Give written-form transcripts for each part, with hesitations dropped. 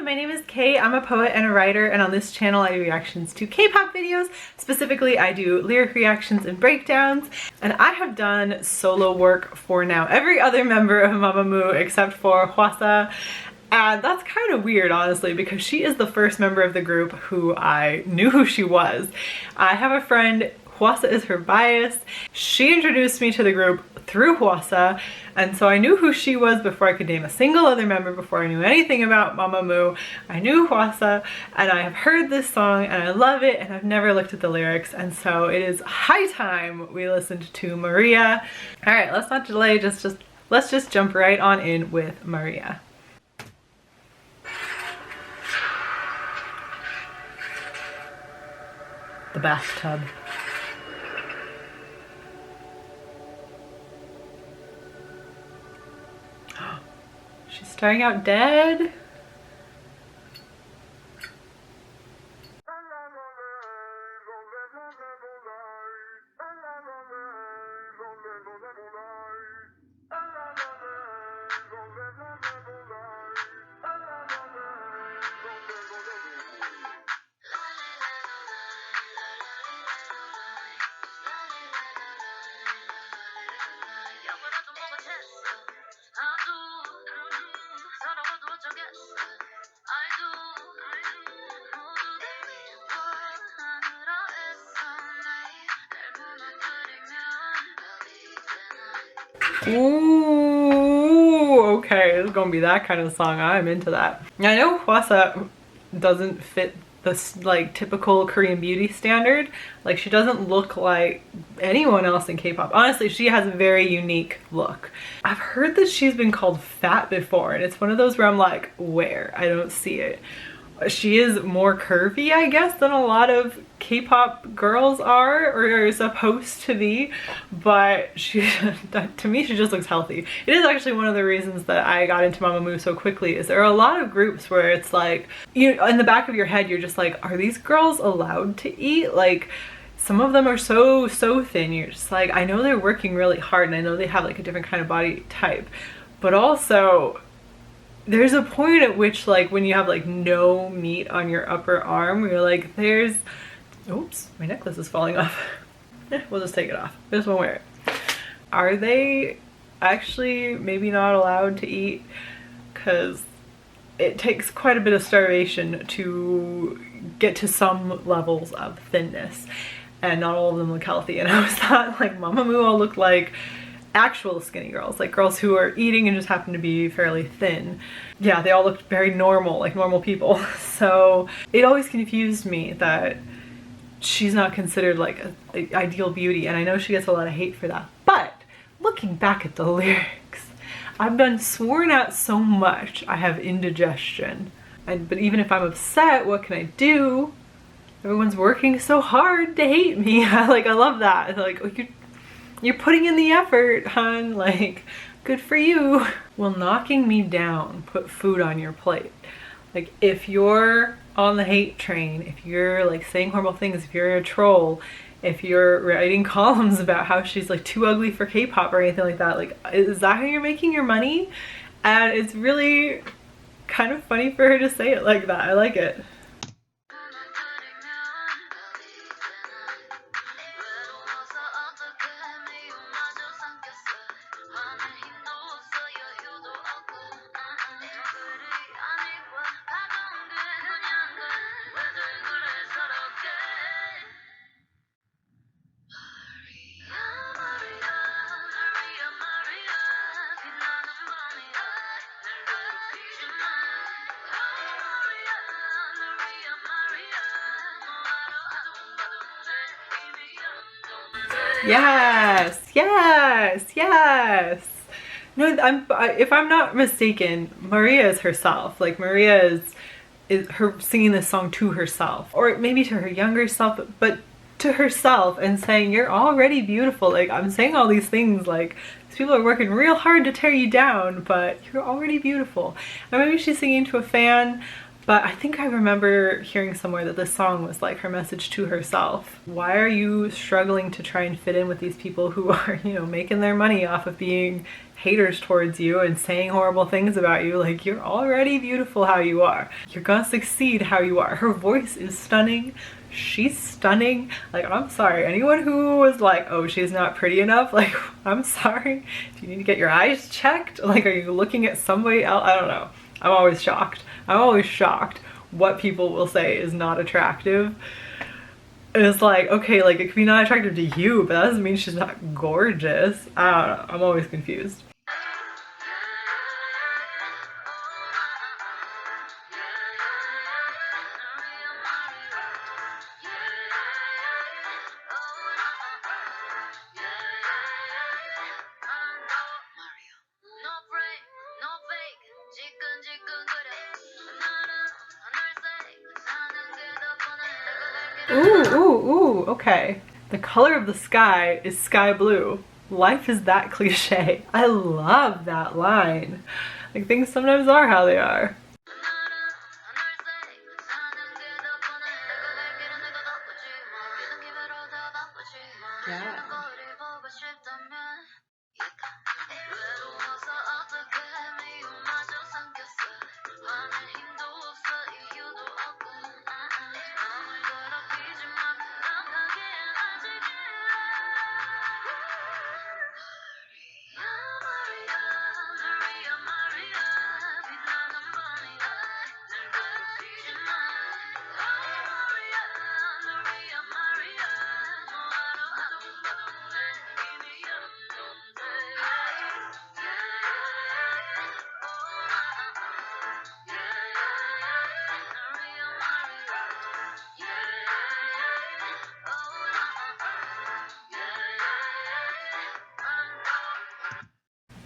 my name is Kay. I'm a poet and a writer, and on this channel I do reactions to K-pop videos. Specifically, I do lyric reactions and breakdowns, and I have done solo work for now every other member of Mamamoo except for Hwasa. And that's kind of weird, honestly, because she is the first member of the group who I knew who she was. I have a friend, Hwasa is her bias. She introduced me to the group through Hwasa, and so I knew who she was before I could name a single other member, before I knew anything about Mamamoo. I knew Hwasa, and I have heard this song, and I love it, and I've never looked at the lyrics, and so it is high time we listened to Maria. All right, let's not delay, let's just jump right on in with Maria. The bathtub. She's starting out dead. Ooh, okay, it's gonna be that kind of song. I'm into that. I know Hwasa doesn't fit this like typical Korean beauty standard. Like, she doesn't look like anyone else in K-pop. Honestly, she has a very unique look. I've heard that she's been called fat before, and it's one of those where I'm like, where? I don't see it. She is more curvy, I guess, than a lot of K-pop girls are or are supposed to be, but she, to me, she just looks healthy. It is actually one of the reasons that I got into Mamamoo so quickly, is there are a lot of groups where it's like, you know, in the back of your head, you're just like, are these girls allowed to eat? Like, some of them are so thin, you're just like, I know they're working really hard and I know they have like a different kind of body type, but also there's a point at which, like, when you have like no meat on your upper arm, you're like, there's, oops, my necklace is falling off. We'll just take it off. I just won't wear it. Are they actually maybe not allowed to eat? Because it takes quite a bit of starvation to get to some levels of thinness, and not all of them look healthy. And I always thought like Mamamoo all looked like actual skinny girls, like girls who are eating and just happen to be fairly thin. Yeah, they all looked very normal, like normal people. So it always confused me that she's not considered like a ideal beauty, and I know she gets a lot of hate for that. But looking back at the lyrics, I've been sworn at so much I have indigestion. But even if I'm upset, what can I do? Everyone's working so hard to hate me. I love that. Like, oh, you're putting in the effort, hun. Like, good for you. Will knocking me down put food on your plate? Like, if you're on the hate train, if you're like saying horrible things, if you're a troll, if you're writing columns about how she's like too ugly for K-pop or anything like that, like, is that how you're making your money? And it's really kind of funny for her to say it like that. I like it. Yes, yes, yes. No, if I'm not mistaken, Maria is herself. Like, Maria is her singing this song to herself, or maybe to her younger self, but to herself, and saying, you're already beautiful. Like, I'm saying all these things, like, these people are working real hard to tear you down, but you're already beautiful. And maybe she's singing to a fan, But I think I remember hearing somewhere that this song was like her message to herself. Why are you struggling to try and fit in with these people who are, you know, making their money off of being haters towards you and saying horrible things about you? Like, you're already beautiful how you are. You're gonna succeed how you are. Her voice is stunning. She's stunning. Like, I'm sorry, anyone who was like, oh, she's not pretty enough, like, I'm sorry. Do you need to get your eyes checked? Like, are you looking at somebody else? I don't know. I'm always shocked. I'm always shocked what people will say is not attractive. It's like, okay, like, it could be not attractive to you, but that doesn't mean she's not gorgeous. I don't know. I'm always confused. Ooh, okay. The color of the sky is sky blue. Life is that cliche. I love that line. Like, things sometimes are how they are. Yeah.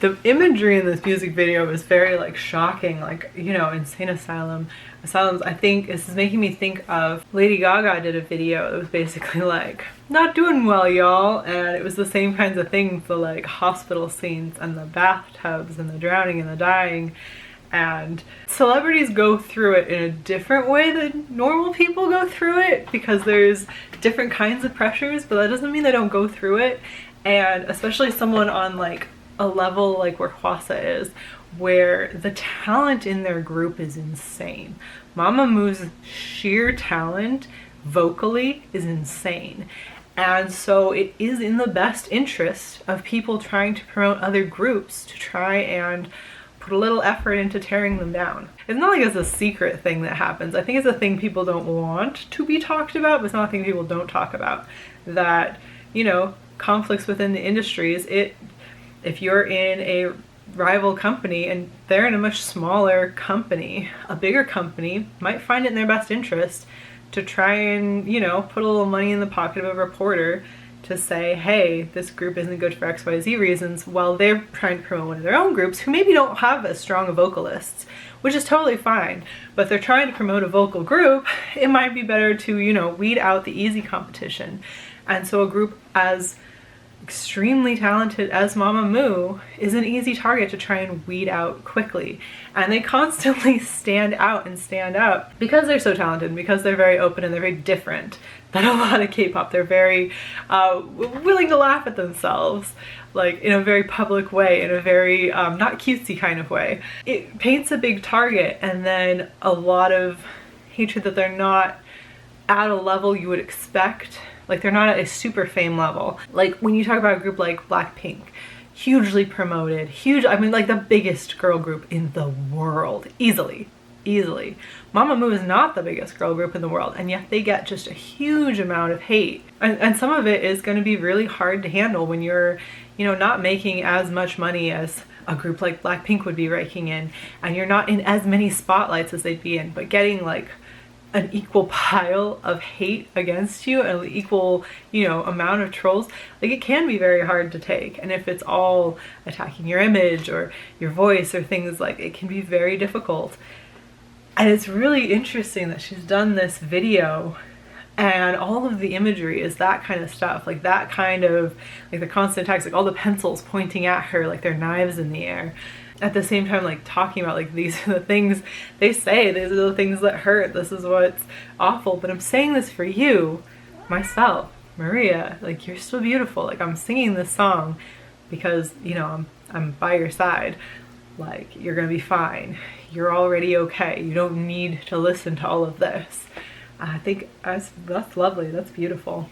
The imagery in this music video is very like shocking, like, you know, insane asylums. I think this is making me think of Lady Gaga did a video that was basically like, not doing well, y'all, and it was the same kinds of things, the like hospital scenes and the bathtubs and the drowning and the dying. And celebrities go through it in a different way than normal people go through it, because there's different kinds of pressures, but that doesn't mean they don't go through it. And especially someone on like a level like where Hwasa is, where the talent in their group is insane. Mamamoo's sheer talent vocally is insane. And so it is in the best interest of people trying to promote other groups to try and put a little effort into tearing them down. It's not like it's a secret thing that happens. I think it's a thing people don't want to be talked about, but it's not a thing people don't talk about. That, you know, conflicts within the industries, if you're in a rival company and they're in a much smaller company, a bigger company might find it in their best interest to try and, you know, put a little money in the pocket of a reporter to say, hey, this group isn't good for XYZ reasons, while they're trying to promote one of their own groups who maybe don't have as strong of vocalists, which is totally fine. But if they're trying to promote a vocal group, it might be better to, you know, weed out the easy competition. And so a group as extremely talented as Mamamoo is an easy target to try and weed out quickly. And they constantly stand out because they're so talented, because they're very open and they're very different than a lot of K-pop. They're very willing to laugh at themselves, like in a very public way, in a very not cutesy kind of way. It paints a big target and then a lot of hatred that they're not at a level you would expect. Like, they're not at a super fame level. Like, when you talk about a group like Blackpink, hugely promoted, I mean, like the biggest girl group in the world, easily. Mamamoo is not the biggest girl group in the world, and yet they get just a huge amount of hate. And some of it is going to be really hard to handle when you're, you know, not making as much money as a group like Blackpink would be raking in, and you're not in as many spotlights as they'd be in, but getting like an equal pile of hate against you, an equal, you know, amount of trolls. Like, it can be very hard to take. And if it's all attacking your image or your voice or things, like, it can be very difficult. And it's really interesting that she's done this video and all of the imagery is that kind of stuff, like that kind of, like the constant attacks, like all the pencils pointing at her like they're knives in the air. at the same time like talking about like these are the things they say, these are the things that hurt, this is what's awful, but I'm saying this for you, myself, Maria, like you're still beautiful. Like I'm singing this song because, you know, I'm by your side. Like you're gonna be fine. You're already okay. You don't need to listen to all of this. I think that's lovely. That's beautiful.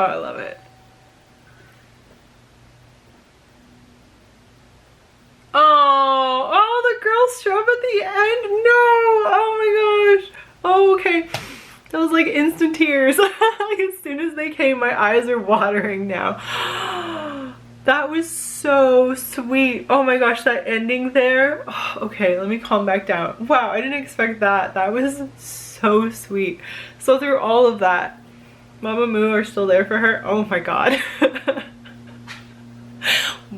Oh, I love it. Oh, the girls show up at the end. No, oh my gosh. Oh, okay. That was like instant tears. Like as soon as they came, my eyes are watering now. That was so sweet. Oh my gosh, that ending there. Oh, okay, let me calm back down. Wow, I didn't expect that. That was so sweet. So through all of that, Mama Moo are still there for her. Oh my god.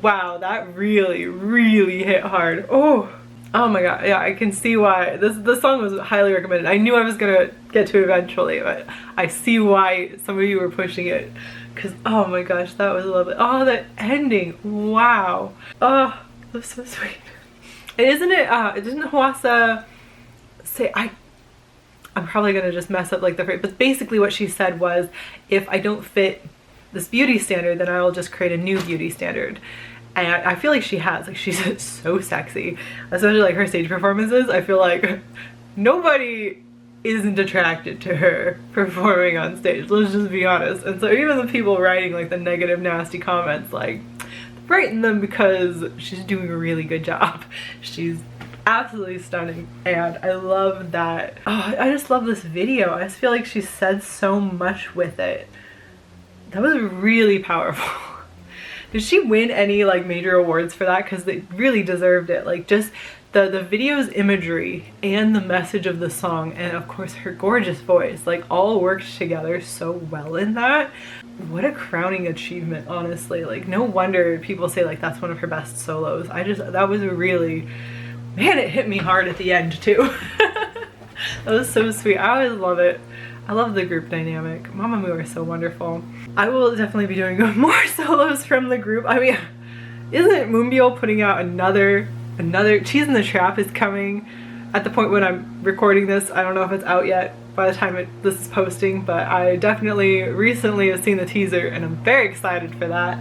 Wow, that really, really hit hard. Oh my god. Yeah, I can see why this song was highly recommended. I knew I was gonna get to it eventually, but I see why some of you were pushing it. Cause oh my gosh, that was lovely. Oh, the ending. Wow. Oh, that was so sweet. And isn't it didn't Hwasa say, I'm probably gonna just mess up like the phrase, but basically what she said was, if I don't fit this beauty standard, then I'll just create a new beauty standard. And I feel like she has, like she's so sexy, especially like her stage performances. I feel like nobody isn't attracted to her performing on stage, let's just be honest. And so even the people writing like the negative nasty comments, like writing them because she's doing a really good job. She's absolutely stunning, and I love that. Oh, I just love this video. I just feel like she said so much with it. That was really powerful. Did she win any like major awards for that? Because they really deserved it. Like just the video's imagery and the message of the song, and of course her gorgeous voice, like all worked together so well in that. What a crowning achievement, honestly. Like no wonder people say like that's one of her best solos. That was really, man, it hit me hard at the end too. That was so sweet. I always love it. I love the group dynamic. Mama Moo are so wonderful. I will definitely be doing more solos from the group. I mean, isn't Moonbyul putting out another Cheese in the Trap is coming at the point when I'm recording this. I don't know if it's out yet by the time this is posting, but I definitely recently have seen the teaser and I'm very excited for that.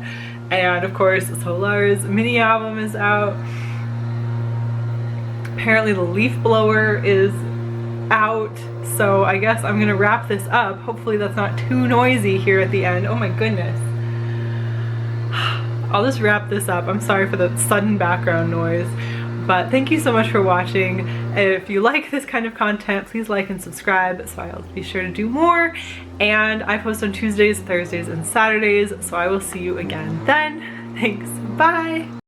And of course, Solar's mini album is out. Apparently the Leaf Blower is out, so I guess I'm gonna wrap this up. Hopefully that's not too noisy here at the end. Oh my goodness. I'll just wrap this up. I'm sorry for the sudden background noise, but thank you so much for watching. If you like this kind of content, please like and subscribe so I'll be sure to do more. And I post on Tuesdays, Thursdays, and Saturdays, so I will see you again then. Thanks, bye!